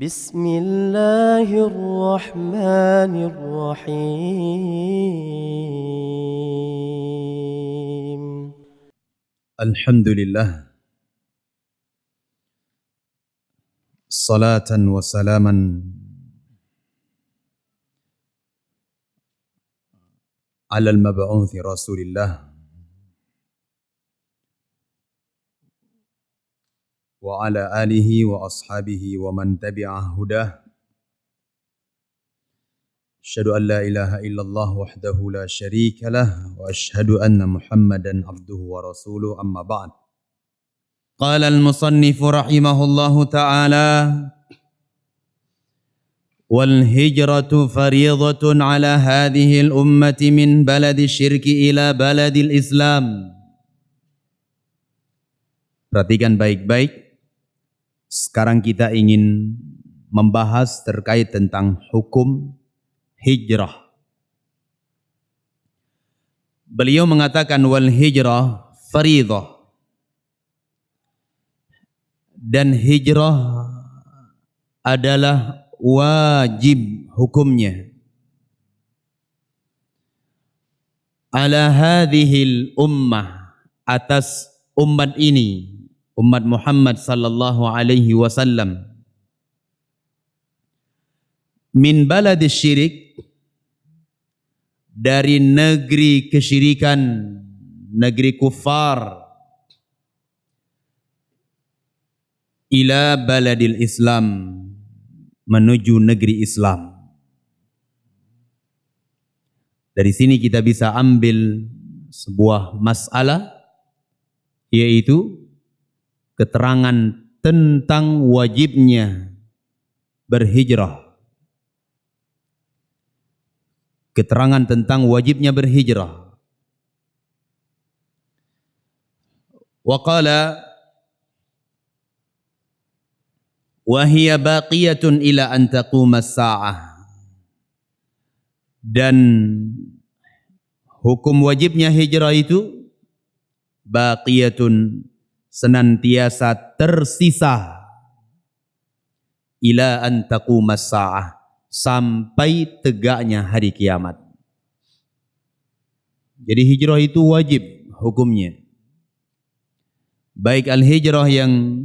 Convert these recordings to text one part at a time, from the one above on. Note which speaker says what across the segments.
Speaker 1: بسم الله الرحمن الرحيم.
Speaker 2: الحمد لله صلاة وسلاما على المبعوث رسول الله وعلى آله وأصحابه ومن تبع هداه. أشهد أن لا إله إلا الله وحده لا شريك له وأشهد أن محمدا عبده ورسوله. أما بعد. قال المصنف رحمه الله تعالى: والهجرة فريضة على هذه الأمة من بلد الشرك إلى بلد الإسلام. Perhatikan baik-baik. Sekarang kita ingin membahas terkait tentang hukum hijrah. Beliau mengatakan wal hijrah faridah. Dan hijrah adalah wajib hukumnya. Ala hadhil ummah, atas umat ini, umat Muhammad sallallahu alaihi wasallam, min balad syirik, dari negeri kesyirikan, negeri kufar, ila baladil Islam, menuju negeri Islam. Dari sini kita bisa ambil sebuah masalah, yaitu keterangan tentang wajibnya berhijrah. Keterangan tentang wajibnya berhijrah. Wa qala wa hiya baqiyatun ila an taquma as-sa'ah. Dan hukum wajibnya hijrah itu baqiyatun, senantiasa tersisa, ila an taquma as-sa'ah, sampai tegaknya hari kiamat. Jadi hijrah itu wajib hukumnya. Baik al-hijrah yang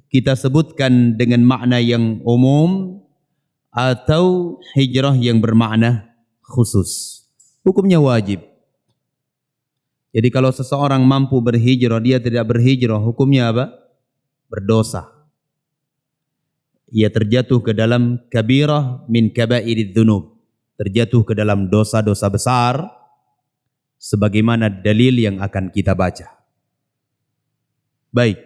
Speaker 2: kita sebutkan dengan makna yang umum atau hijrah yang bermakna khusus, hukumnya wajib. Jadi kalau seseorang mampu berhijrah, dia tidak berhijrah, hukumnya apa? Berdosa. Ia terjatuh ke dalam kabirah min kabairidz dzunub, terjatuh ke dalam dosa-dosa besar, sebagaimana dalil yang akan kita baca. Baik.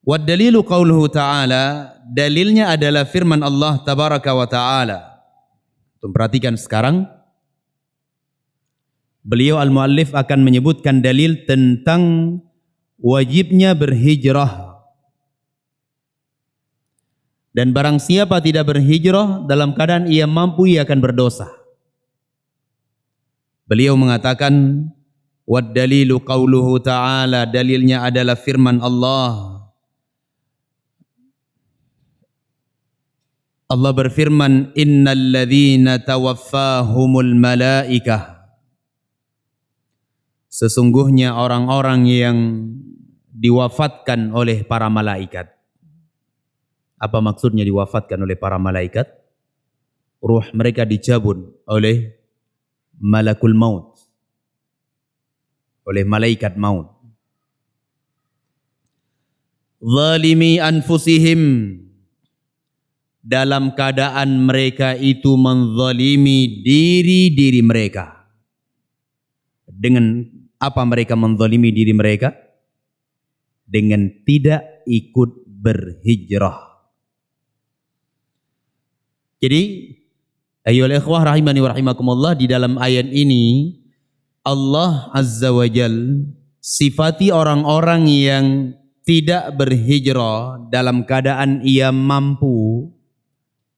Speaker 2: Wad dalilu qauluhu ta'ala, dalilnya adalah firman Allah tabaraka wa ta'ala. Perhatikan sekarang, beliau al-muallif akan menyebutkan dalil tentang wajibnya berhijrah. Dan barang siapa tidak berhijrah dalam keadaan ia mampu, ia akan berdosa. Beliau mengatakan wad dalilu qauluhu ta'ala, dalilnya adalah firman Allah. Allah berfirman, innal ladzina tawaffahumul malaikah, sesungguhnya orang-orang yang diwafatkan oleh para malaikat. Apa maksudnya diwafatkan oleh para malaikat? Ruh mereka dicabut oleh malakul maut, oleh malaikat maut. Zalimi anfusihim, dalam keadaan mereka itu menzalimi diri-diri mereka. Dengan apa mereka menzalimi diri mereka? Dengan tidak ikut berhijrah. Jadi, ayyuhal ikhwah rahimani wa rahimakumullah, di dalam ayat ini Allah Azza wa Jal sifati orang-orang yang tidak berhijrah dalam keadaan ia mampu.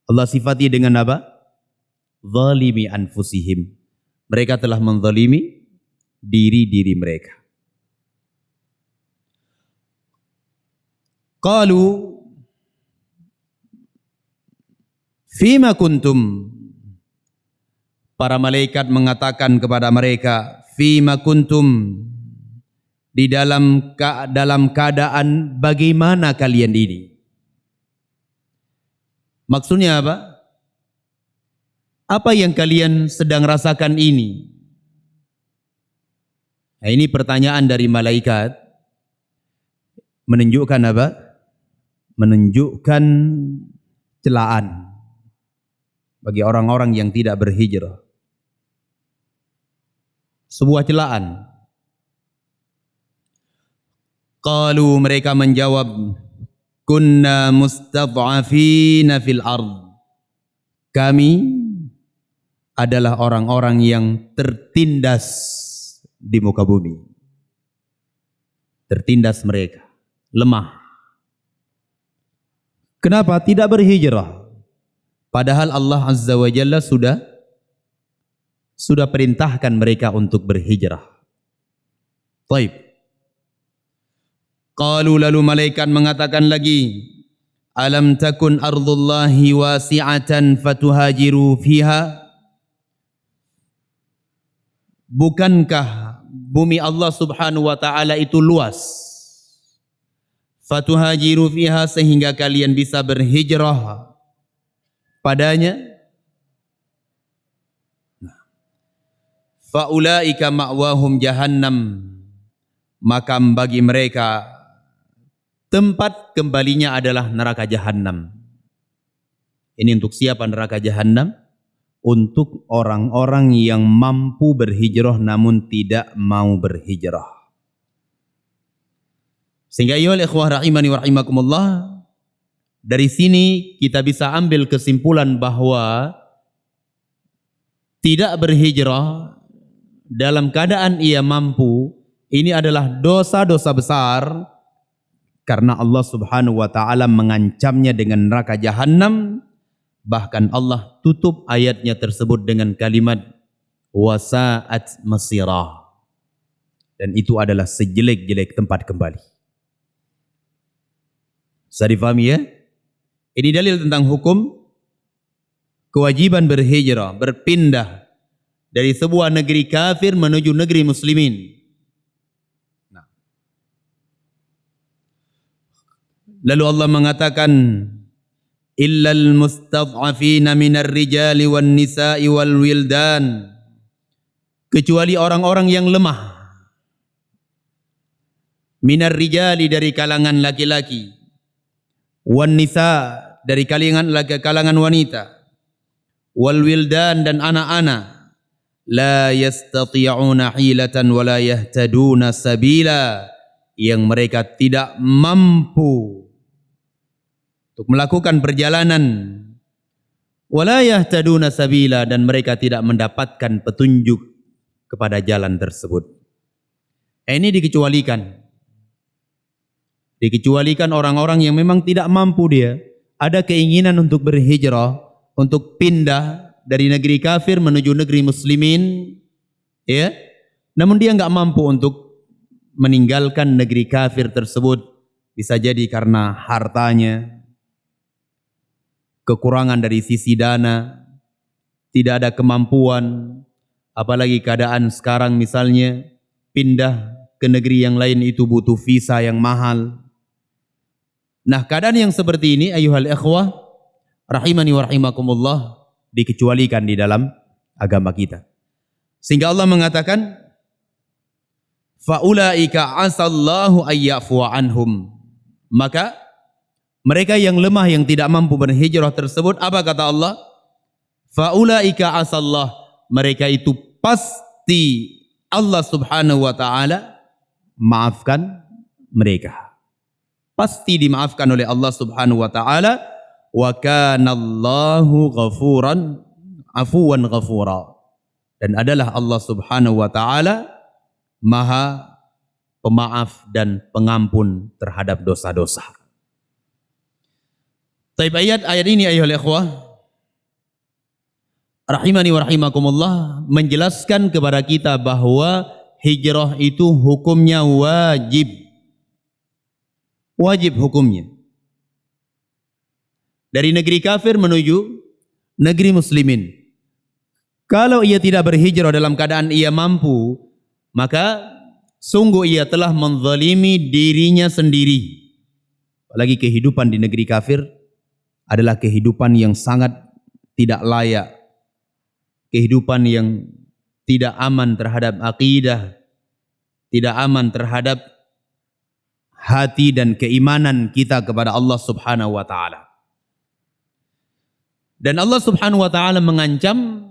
Speaker 2: Allah sifati dengan apa? Zalimi anfusihim. Mereka telah menzalimi diri-diri mereka. Qalu, Fima kuntum. Para malaikat mengatakan kepada mereka, fima kuntum, di dalam keadaan bagaimana kalian ini? Maksudnya apa? Apa yang kalian sedang rasakan ini? Nah, ini pertanyaan dari malaikat menunjukkan apa? Menunjukkan celaan bagi orang-orang yang tidak berhijrah. Sebuah celaan. Qalu, mereka menjawab, kunna mustad'afina fil ard. Kami adalah orang-orang yang tertindas di muka bumi. Tertindas mereka, lemah. Kenapa tidak berhijrah? Padahal Allah Azza wa Jalla sudah perintahkan mereka untuk berhijrah. Taib. Qalu, lalu malaikat mengatakan lagi, alam takun ardullahi wasi'atan fatuhajiru fiha? Bukankah bumi Allah Subhanahu wa taala itu luas? Fatuhajiru fiha, sehingga kalian bisa berhijrah padanya. Faulaika ma'wahum jahannam, maka bagi mereka tempat kembalinya adalah neraka jahanam. Ini untuk siapa neraka jahanam? Untuk orang-orang yang mampu berhijrah namun tidak mau berhijrah. Sehingga ayyuhal ikhwah rahimani wa rahimakumullah, dari sini kita bisa ambil kesimpulan bahwa tidak berhijrah dalam keadaan ia mampu, ini adalah dosa-dosa besar, karena Allah Subhanahu wa taala mengancamnya dengan neraka jahanam. Bahkan Allah tutup ayatnya tersebut dengan kalimat wasa'at masirah, dan itu adalah sejelek-jelek tempat kembali. Bisa difahami ya? Ini dalil tentang hukum kewajiban berhijrah, berpindah dari sebuah negeri kafir menuju negeri muslimin. Nah. Lalu Allah mengatakan, illal mustad'afina minar rijali wan nisa'i wal wildan, kecuali orang-orang yang lemah. Minar rijali, dari kalangan laki-laki, wan nisa, dari kalangan wanita, wal wildan, dan anak-anak. La yastati'una hilatan wa la yahtaduna sabila, yang mereka tidak mampu untuk melakukan perjalanan, wa la yahtaduna sabila, dan mereka tidak mendapatkan petunjuk kepada jalan tersebut. Ini dikecualikan orang-orang yang memang tidak mampu, dia ada keinginan untuk berhijrah, untuk pindah dari negeri kafir menuju negeri muslimin, ya, namun dia enggak mampu untuk meninggalkan negeri kafir tersebut. Bisa jadi karena hartanya, kekurangan dari sisi dana, tidak ada kemampuan, apalagi keadaan sekarang misalnya pindah ke negeri yang lain itu butuh visa yang mahal. Nah, keadaan yang seperti ini ayyuhal ikhwah rahimani wa rahimakumullah dikecualikan di dalam agama kita. Sehingga Allah mengatakan, faulaika asallahu ayyafu anhum, maka mereka yang lemah, yang tidak mampu berhijrah tersebut, apa kata Allah? Faulaika asallah, mereka itu pasti Allah Subhanahu wa taala maafkan mereka. Pasti dimaafkan oleh Allah Subhanahu wa taala. Wa kanallahu ghafuran afuwan ghafura, dan adalah Allah Subhanahu wa taala Maha pemaaf dan pengampun terhadap dosa-dosa. Taib, ayat ini ayyuhal ikhwah rahimani wa rahimakumullah menjelaskan kepada kita bahwa hijrah itu hukumnya wajib. Wajib hukumnya. Dari negeri kafir menuju negeri muslimin. Kalau ia tidak berhijrah dalam keadaan ia mampu, maka sungguh ia telah menzalimi dirinya sendiri. Apalagi kehidupan di negeri kafir adalah kehidupan yang sangat tidak layak, kehidupan yang tidak aman terhadap akidah, tidak aman terhadap hati dan keimanan kita kepada Allah Subhanahu wa taala. Dan Allah Subhanahu wa taala mengancam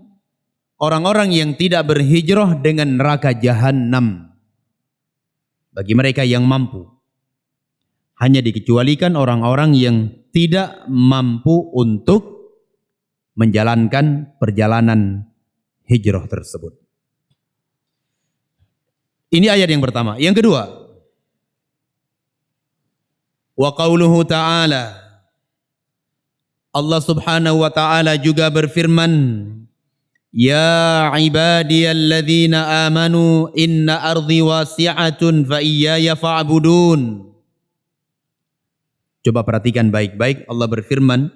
Speaker 2: orang-orang yang tidak berhijrah dengan neraka jahanam bagi mereka yang mampu. Hanya dikecualikan orang-orang yang tidak mampu untuk menjalankan perjalanan hijrah tersebut. Ini ayat yang pertama. Yang kedua, wa qauluhu ta'ala, Allah Subhanahu wa taala juga berfirman, ya ibadiyalladzina amanu inna ardi wasi'atun fa iyaya fa'budun. Coba perhatikan baik-baik, Allah berfirman,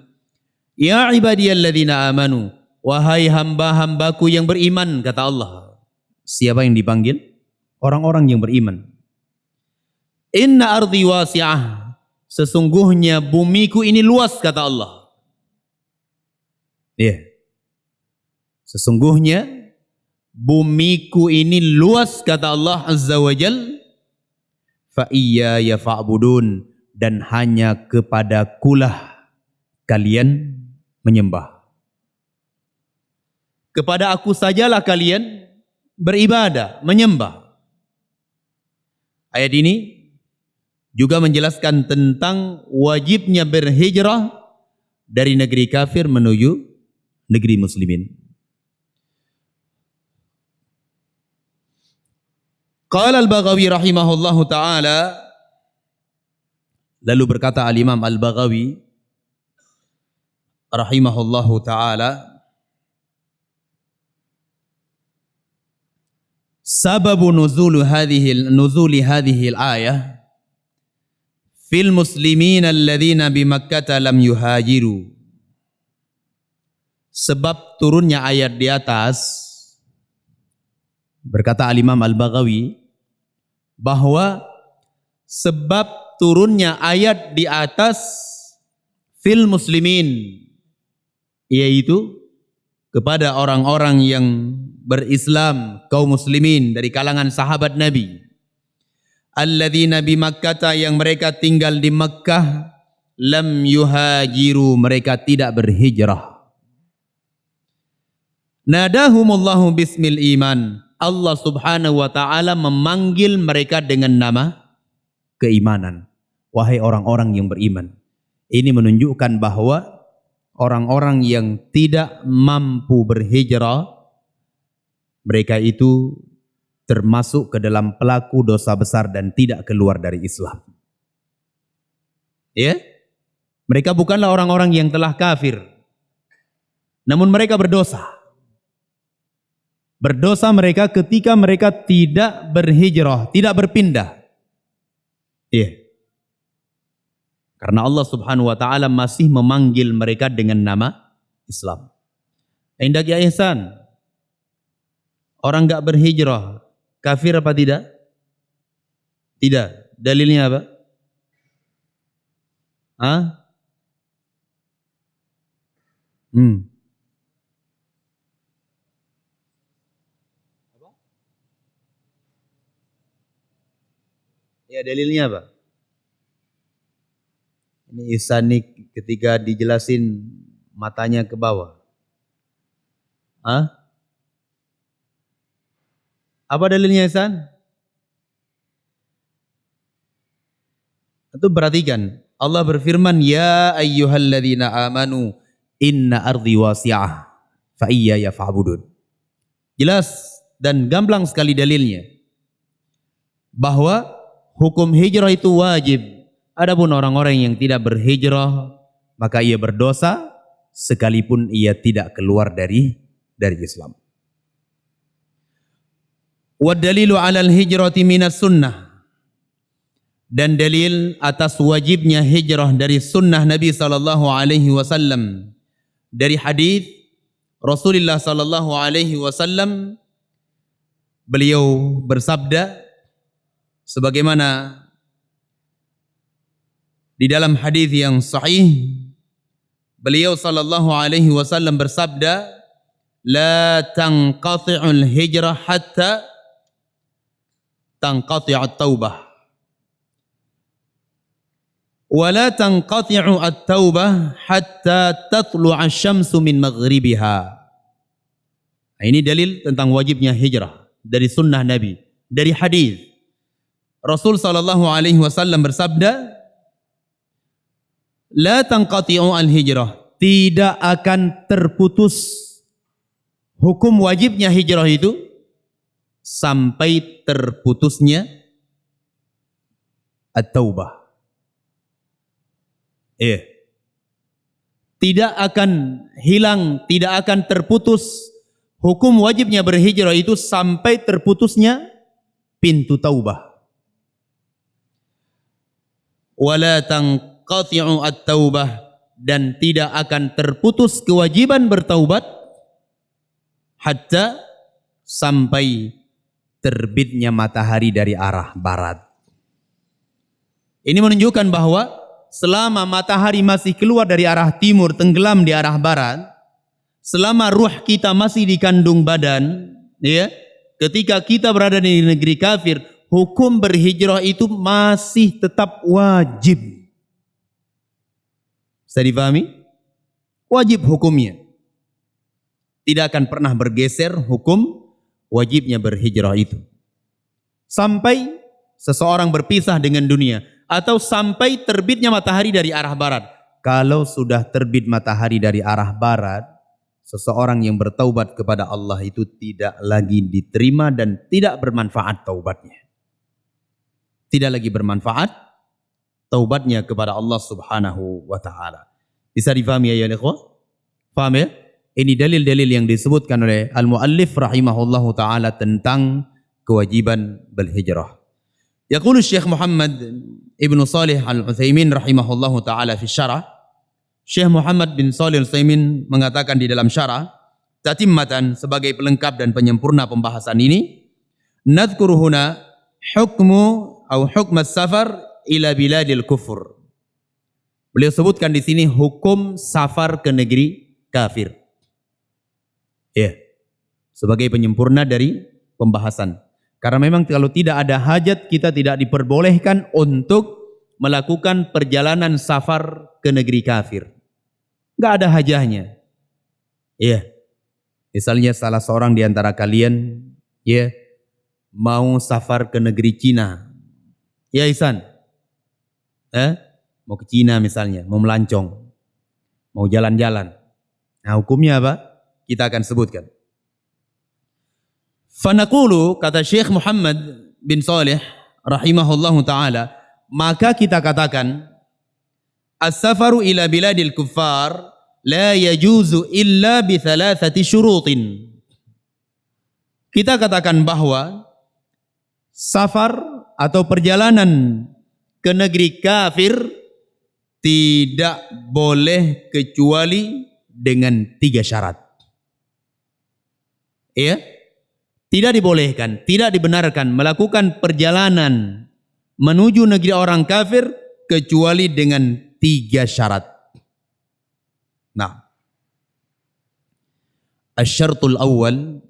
Speaker 2: ya ibadiyalladzina amanu, wahai hamba-hambaku yang beriman, kata Allah. Siapa yang dipanggil? Orang-orang yang beriman. Inna ardi wasi'ah, sesungguhnya bumiku ini luas, kata Allah. Ya. Sesungguhnya bumiku ini luas, kata Allah Azza wa Jal. Fa iyaya fa'budun, dan hanya kepadakulah kalian menyembah. Kepada aku sajalah kalian beribadah, menyembah. Ayat ini juga menjelaskan tentang wajibnya berhijrah dari negeri kafir menuju negeri muslimin. Qala al-Baghawi rahimahullahu ta'ala, lalu berkata al-Imam al-Baghawi rahimahullahu ta'ala, sababu nuzuli hadhihi al-ayah fil muslimin alladhina bi Makkah lam yuhajiru. Sebab turunnya ayat di atas, berkata al-Imam al-Baghawi, bahwa sebab turunnya ayat di atas fil muslimin, yaitu kepada orang-orang yang berislam, kaum muslimin dari kalangan sahabat Nabi, alladzina bi Makkah, yang mereka tinggal di Makkah, lam yuhajiru, mereka tidak berhijrah. Nadahumullahu bismil iman, Allah Subhanahu wa taala memanggil mereka dengan nama keimanan. Wahai orang-orang yang beriman. Ini menunjukkan bahwa orang-orang yang tidak mampu berhijrah, mereka itu termasuk ke dalam pelaku dosa besar dan tidak keluar dari Islam. Ya? Mereka bukanlah orang-orang yang telah kafir, namun mereka berdosa. Berdosa mereka ketika mereka tidak berhijrah, tidak berpindah. Ya. Karena Allah Subhanahu wa taala masih memanggil mereka dengan nama Islam. Indak ya ihsan. Orang enggak berhijrah kafir apa tidak? Tidak. Dalilnya apa? Hah? Apa? Ya, dalilnya apa? Ini ihsan nih ketika dijelasin matanya ke bawah. Hah? Apa dalilnya ihsan? Itu perhatikan. Allah berfirman, ya ayyuhalladzina amanu inna ardi wasi'ah fa iyaya fa'budun. Jelas dan gamblang sekali dalilnya bahwa hukum hijrah itu wajib. Adapun orang-orang yang tidak berhijrah, maka ia berdosa sekalipun ia tidak keluar dari Islam. Wa dalilu 'alal hijrati minas sunnah. Dan dalil atas wajibnya hijrah dari sunnah Nabi sallallahu alaihi wasallam dari hadis Rasulullah sallallahu alaihi wasallam beliau bersabda sebagaimana di dalam hadis yang sahih, beliau sallallahu alaihi wasallam bersabda, la tanqati'ul hijrah hatta tanqati'at taubah wa la tanqati'u at-taubah hatta tatlu'a asy-syamsu min maghribiha. Nah, ini dalil tentang wajibnya hijrah dari sunnah Nabi, dari hadis. Rasul sallallahu alaihi wasallam bersabda, la tanqati'u al-hijrah, tidak akan terputus hukum wajibnya hijrah itu sampai terputusnya at-taubah. Tidak akan hilang, tidak akan terputus hukum wajibnya berhijrah itu sampai terputusnya pintu taubah. Wala tanqati'u at-taubah, dan tidak akan terputus kewajiban bertaubat hatta sampai terbitnya matahari dari arah barat. Ini menunjukkan bahwa selama matahari masih keluar dari arah timur, tenggelam di arah barat, selama ruh kita masih di kandung badan, ya, ketika kita berada di negeri kafir, hukum berhijrah itu masih tetap wajib. Bisa dipahami? Wajib hukumnya. Tidak akan pernah bergeser hukum wajibnya berhijrah itu. Sampai seseorang berpisah dengan dunia, atau sampai terbitnya matahari dari arah barat. Kalau sudah terbit matahari dari arah barat, seseorang yang bertaubat kepada Allah itu tidak lagi diterima dan tidak bermanfaat taubatnya. Tidak lagi bermanfaat taubatnya kepada Allah Subhanahu wa taala. Bisa difahami ya ikhwah? Paham ya? Ini dalil-dalil yang disebutkan oleh al-muallif rahimahullahu taala tentang kewajiban berhijrah. Yaqulu Syekh Muhammad Ibn Salih Al-Utsaimin rahimahullahu taala fi syarah. Syekh Muhammad bin Salih Al-Utsaimin mengatakan di dalam syarah, tatimmatan, sebagai pelengkap dan penyempurna pembahasan ini, nadhkuru huna hukmu atau hukm as-safar ila biladil kufur. Beliau sebutkan di sini hukum safar ke negeri kafir. Ya, sebagai penyempurna dari pembahasan. Karena memang kalau tidak ada hajat, kita tidak diperbolehkan untuk melakukan perjalanan safar ke negeri kafir. Nggak ada hajahnya. Ya, misalnya salah seorang di antara kalian, ya, mau safar ke negeri Cina. Ya Ihsan, mau ke Cina misalnya, mau melancong, mau jalan-jalan. Nah hukumnya apa? Kita akan sebutkan. Fanaqulu, kata Syekh Muhammad bin Salih rahimahullahu taala, maka kita katakan as-safaru ila biladil kuffar la yajuzu illa bi thalathati syurutin. Kita katakan bahwa safar atau perjalanan ke negeri kafir tidak boleh kecuali dengan 3 syarat. Ya, tidak dibolehkan, tidak dibenarkan melakukan perjalanan menuju negeri orang kafir kecuali dengan 3 syarat. Nah, asyartul awal,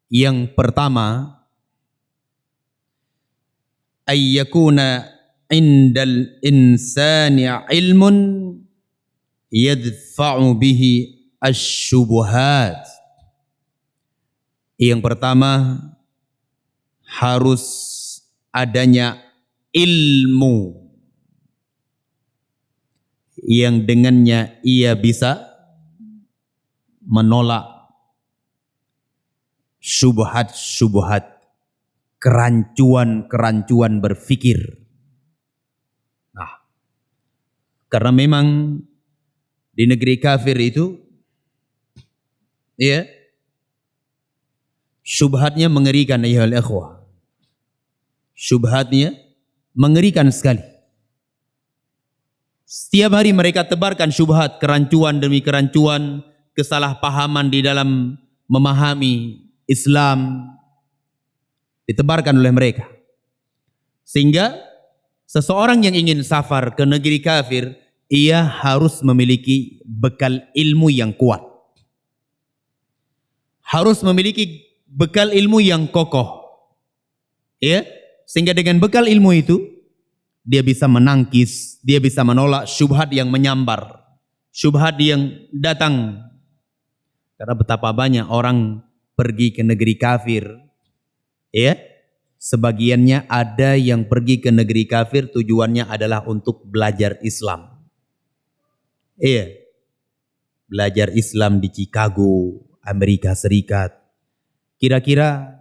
Speaker 2: yang pertama, ayyakuna indal insani ilmun yadfa'u bihi asyubuhat. Yang pertama, harus adanya ilmu yang dengannya ia bisa menolak syubhat-syubhat, kerancuan-kerancuan berfikir. Nah, karena memang di negeri kafir itu, ya, syubhatnya mengerikan, ayyuhal ikhwah. Syubhatnya mengerikan sekali. Setiap hari mereka tebarkan syubhat, kerancuan demi kerancuan, kesalahpahaman di dalam memahami Islam ditebarkan oleh mereka. Sehingga seseorang yang ingin safar ke negeri kafir, ia harus memiliki bekal ilmu yang kuat. Harus memiliki bekal ilmu yang kokoh. Ya, sehingga dengan bekal ilmu itu dia bisa menangkis, dia bisa menolak syubhat yang menyambar, syubhat yang datang. Karena betapa banyak orang pergi ke negeri kafir, ya, sebagiannya ada yang pergi ke negeri kafir tujuannya adalah untuk belajar Islam. Iya, belajar Islam di Chicago, Amerika Serikat. Kira-kira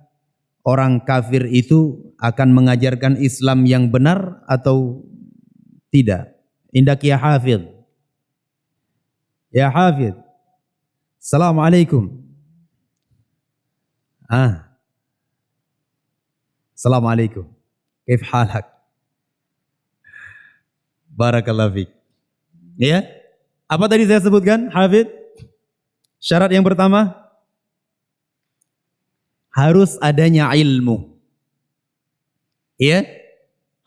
Speaker 2: orang kafir itu akan mengajarkan Islam yang benar atau tidak? Indak ya Hafidh. Ya Hafidh. Assalamualaikum. Assalamualaikum. Kaif halak? Barakallahu fiik. Ya. Apa tadi saya sebutkan, Hafidh? Syarat yang pertama, harus adanya ilmu. Ya,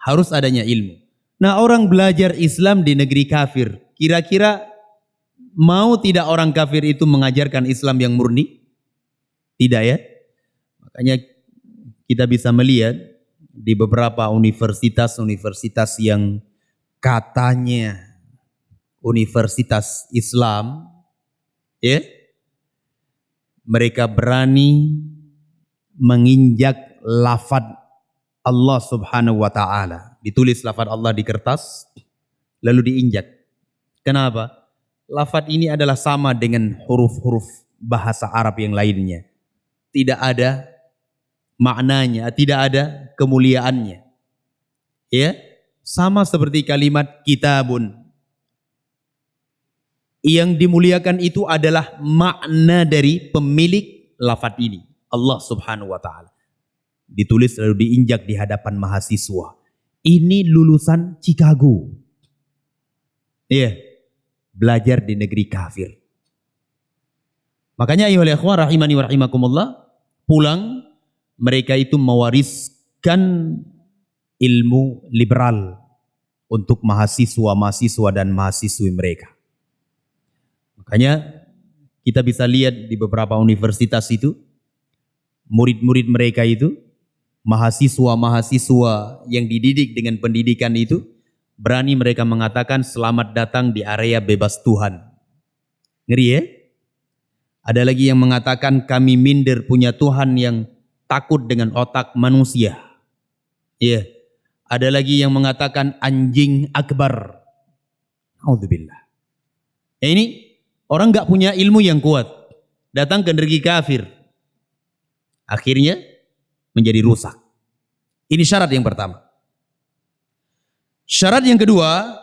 Speaker 2: harus adanya ilmu. Nah, orang belajar Islam di negeri kafir, kira-kira mau tidak orang kafir itu mengajarkan Islam yang murni? Tidak ya. Makanya kita bisa melihat di beberapa universitas-universitas yang katanya universitas Islam, ya, mereka berani menginjak lafaz Allah Subhanahu wa taala. Ditulis lafaz Allah di kertas lalu diinjak. Kenapa? Lafaz ini adalah sama dengan huruf-huruf bahasa Arab yang lainnya. Tidak ada maknanya, tidak ada kemuliaannya. Ya, sama seperti kalimat kitabun. Yang dimuliakan itu adalah makna dari pemilik lafaz ini, Allah Subhanahu wa taala. Ditulis lalu diinjak di hadapan mahasiswa. Ini lulusan Chicago. Iya, belajar di negeri kafir. Makanya ayyuhal ikhwah rahimani wa rahimakumullah, pulang mereka itu mewariskan ilmu liberal untuk mahasiswa-mahasiswa dan mahasiswi mereka. Makanya kita bisa lihat di beberapa universitas itu, murid-murid mereka itu, mahasiswa-mahasiswa yang dididik dengan pendidikan itu, berani mereka mengatakan selamat datang di area bebas Tuhan. Ngeri ya? Ada lagi yang mengatakan kami minder punya Tuhan yang takut dengan otak manusia. Iya. Ada lagi yang mengatakan anjing akbar. Auzubillah. Ini orang nggak punya ilmu yang kuat, datang ke negeri kafir, akhirnya menjadi rusak. Ini syarat yang pertama. Syarat yang kedua,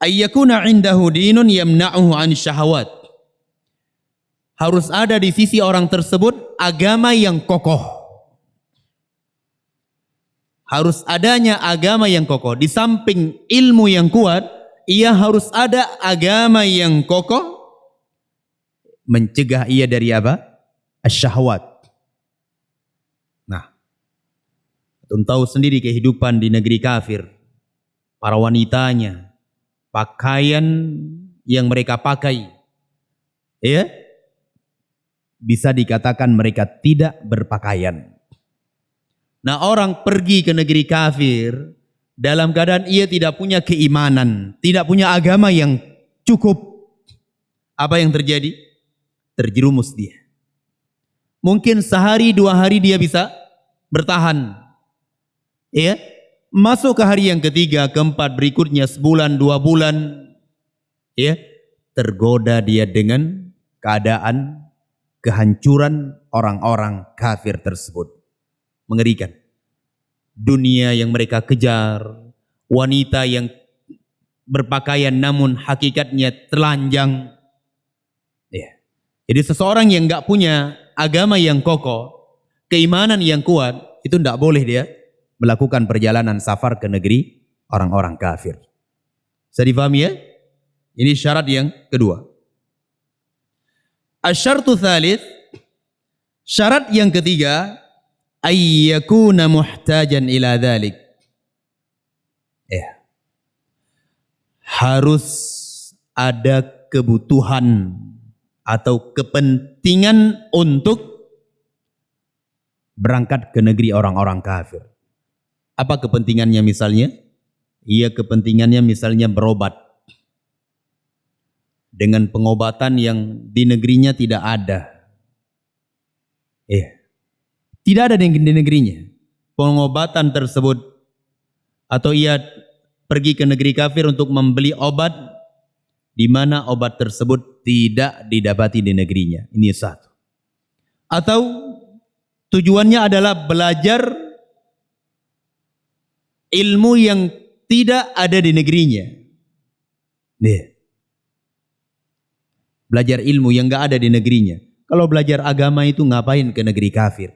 Speaker 2: ayyakuna indahu dinun yamna'uhu an syahawat. Harus ada di sisi orang tersebut agama yang kokoh. Harus adanya agama yang kokoh. Di samping ilmu yang kuat, ia harus ada agama yang kokoh, mencegah ia dari apa? Asyahwat. Nah, untuk tahu sendiri kehidupan di negeri kafir, para wanitanya, pakaian yang mereka pakai, ya, bisa dikatakan mereka tidak berpakaian. Nah, orang pergi ke negeri kafir dalam keadaan ia tidak punya keimanan, tidak punya agama yang cukup. Apa yang terjadi? Terjerumus dia. Mungkin sehari dua hari dia bisa bertahan. Ya, masuk ke hari yang ketiga, keempat, berikutnya sebulan, 2 bulan, ya, tergoda dia dengan keadaan kehancuran orang-orang kafir tersebut. Mengerikan. Dunia yang mereka kejar, wanita yang berpakaian namun hakikatnya telanjang. Ya. Jadi seseorang yang nggak punya agama yang kokoh, keimanan yang kuat, itu tidak boleh dia melakukan perjalanan safar ke negeri orang-orang kafir. Bisa difahami ya? Ini syarat yang kedua. Asyartu tsalits, syarat yang ketiga, ayyakuna muhtajan ila dzalik. Harus ada kebutuhan atau kepentingan untuk berangkat ke negeri orang-orang kafir. Apa kepentingannya misalnya? Iya, kepentingannya misalnya berobat dengan pengobatan yang di negerinya tidak ada. Tidak ada di negerinya pengobatan tersebut, atau ia pergi ke negeri kafir untuk membeli obat di mana obat tersebut tidak didapati di negerinya. Ini satu. Atau tujuannya adalah belajar ilmu yang tidak ada di negerinya. Belajar ilmu yang enggak ada di negerinya. Kalau belajar agama itu ngapain ke negeri kafir?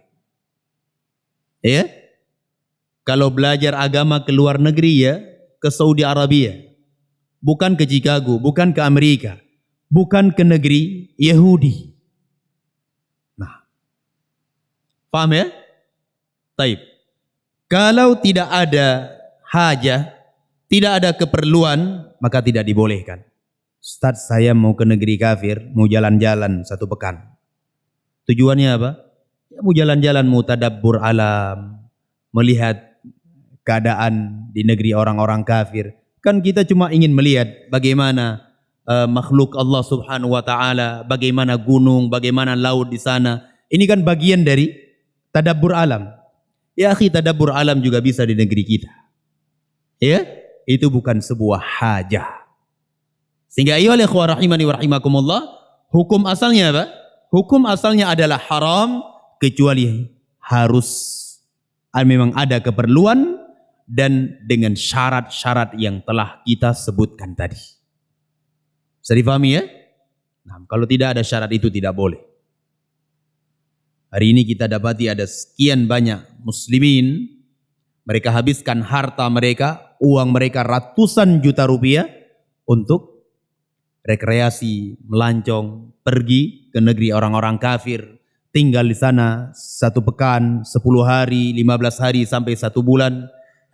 Speaker 2: Ya? Kalau belajar agama ke luar negeri ya, ke Saudi Arabia. Bukan ke Chicago, bukan ke Amerika. Bukan ke negeri Yahudi. Nah. Paham ya? Taib. Kalau tidak ada hajah, tidak ada keperluan, maka tidak dibolehkan. Ustaz, saya mau ke negeri kafir, mau jalan-jalan 1 pekan. Tujuannya apa? Ya, mau jalan-jalan, mau tadabbur alam, melihat keadaan di negeri orang-orang kafir. Kan kita cuma ingin melihat bagaimana makhluk Allah Subhanahu wa taala, bagaimana gunung, bagaimana laut di sana. Ini kan bagian dari tadabbur alam. Ya akhi, tadabbur alam juga bisa di negeri kita. Ya, itu bukan sebuah hajah. Sehingga ayyuhal ikhwah rahimani wa rahimakumullah, hukum asalnya apa? Hukum asalnya adalah haram kecuali harus memang ada keperluan dan dengan syarat-syarat yang telah kita sebutkan tadi. Bisa difahami ya? Nah, kalau tidak ada syarat itu tidak boleh. Hari ini kita dapati ada sekian banyak muslimin, mereka habiskan harta mereka, uang mereka ratusan juta rupiah untuk rekreasi, melancong, pergi ke negeri orang-orang kafir, tinggal di sana 1 pekan, 10 hari, 15 hari sampai 1 bulan.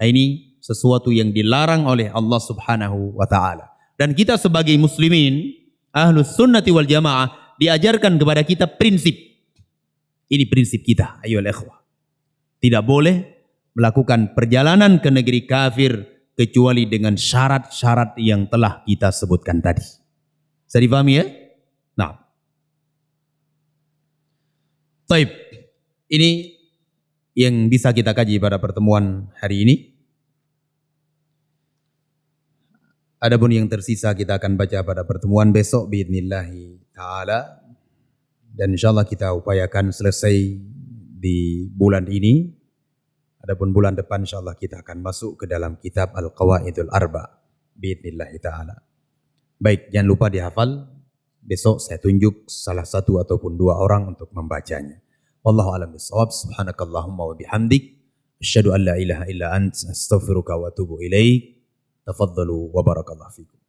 Speaker 2: Nah, ini sesuatu yang dilarang oleh Allah Subhanahu wa taala. Dan kita sebagai muslimin, ahlus sunnati wal jamaah, diajarkan kepada kita prinsip. Ini prinsip kita, ayyuhal ikhwah. Tidak boleh melakukan perjalanan ke negeri kafir kecuali dengan syarat-syarat yang telah kita sebutkan tadi. Bisa dipahami ya? Nah. Taib. Ini yang bisa kita kaji pada pertemuan hari ini. Adapun yang tersisa kita akan baca pada pertemuan besok biidnillahi ta'ala. Dan insyaallah kita upayakan selesai di bulan ini. Adapun bulan depan insyaallah kita akan masuk ke dalam kitab Al-Qawaidul Arba biidnillahi ta'ala. Baik, jangan lupa dihafal. Besok saya tunjuk salah satu ataupun 2 orang untuk membacanya. Wallahu a'lam bishawab. Subhanakallahumma wa bihamdik, asyhadu an la ilaha illa anta, astaghfiruka wa atubu ilaik. Tafaddalu wa barakallahu fikum.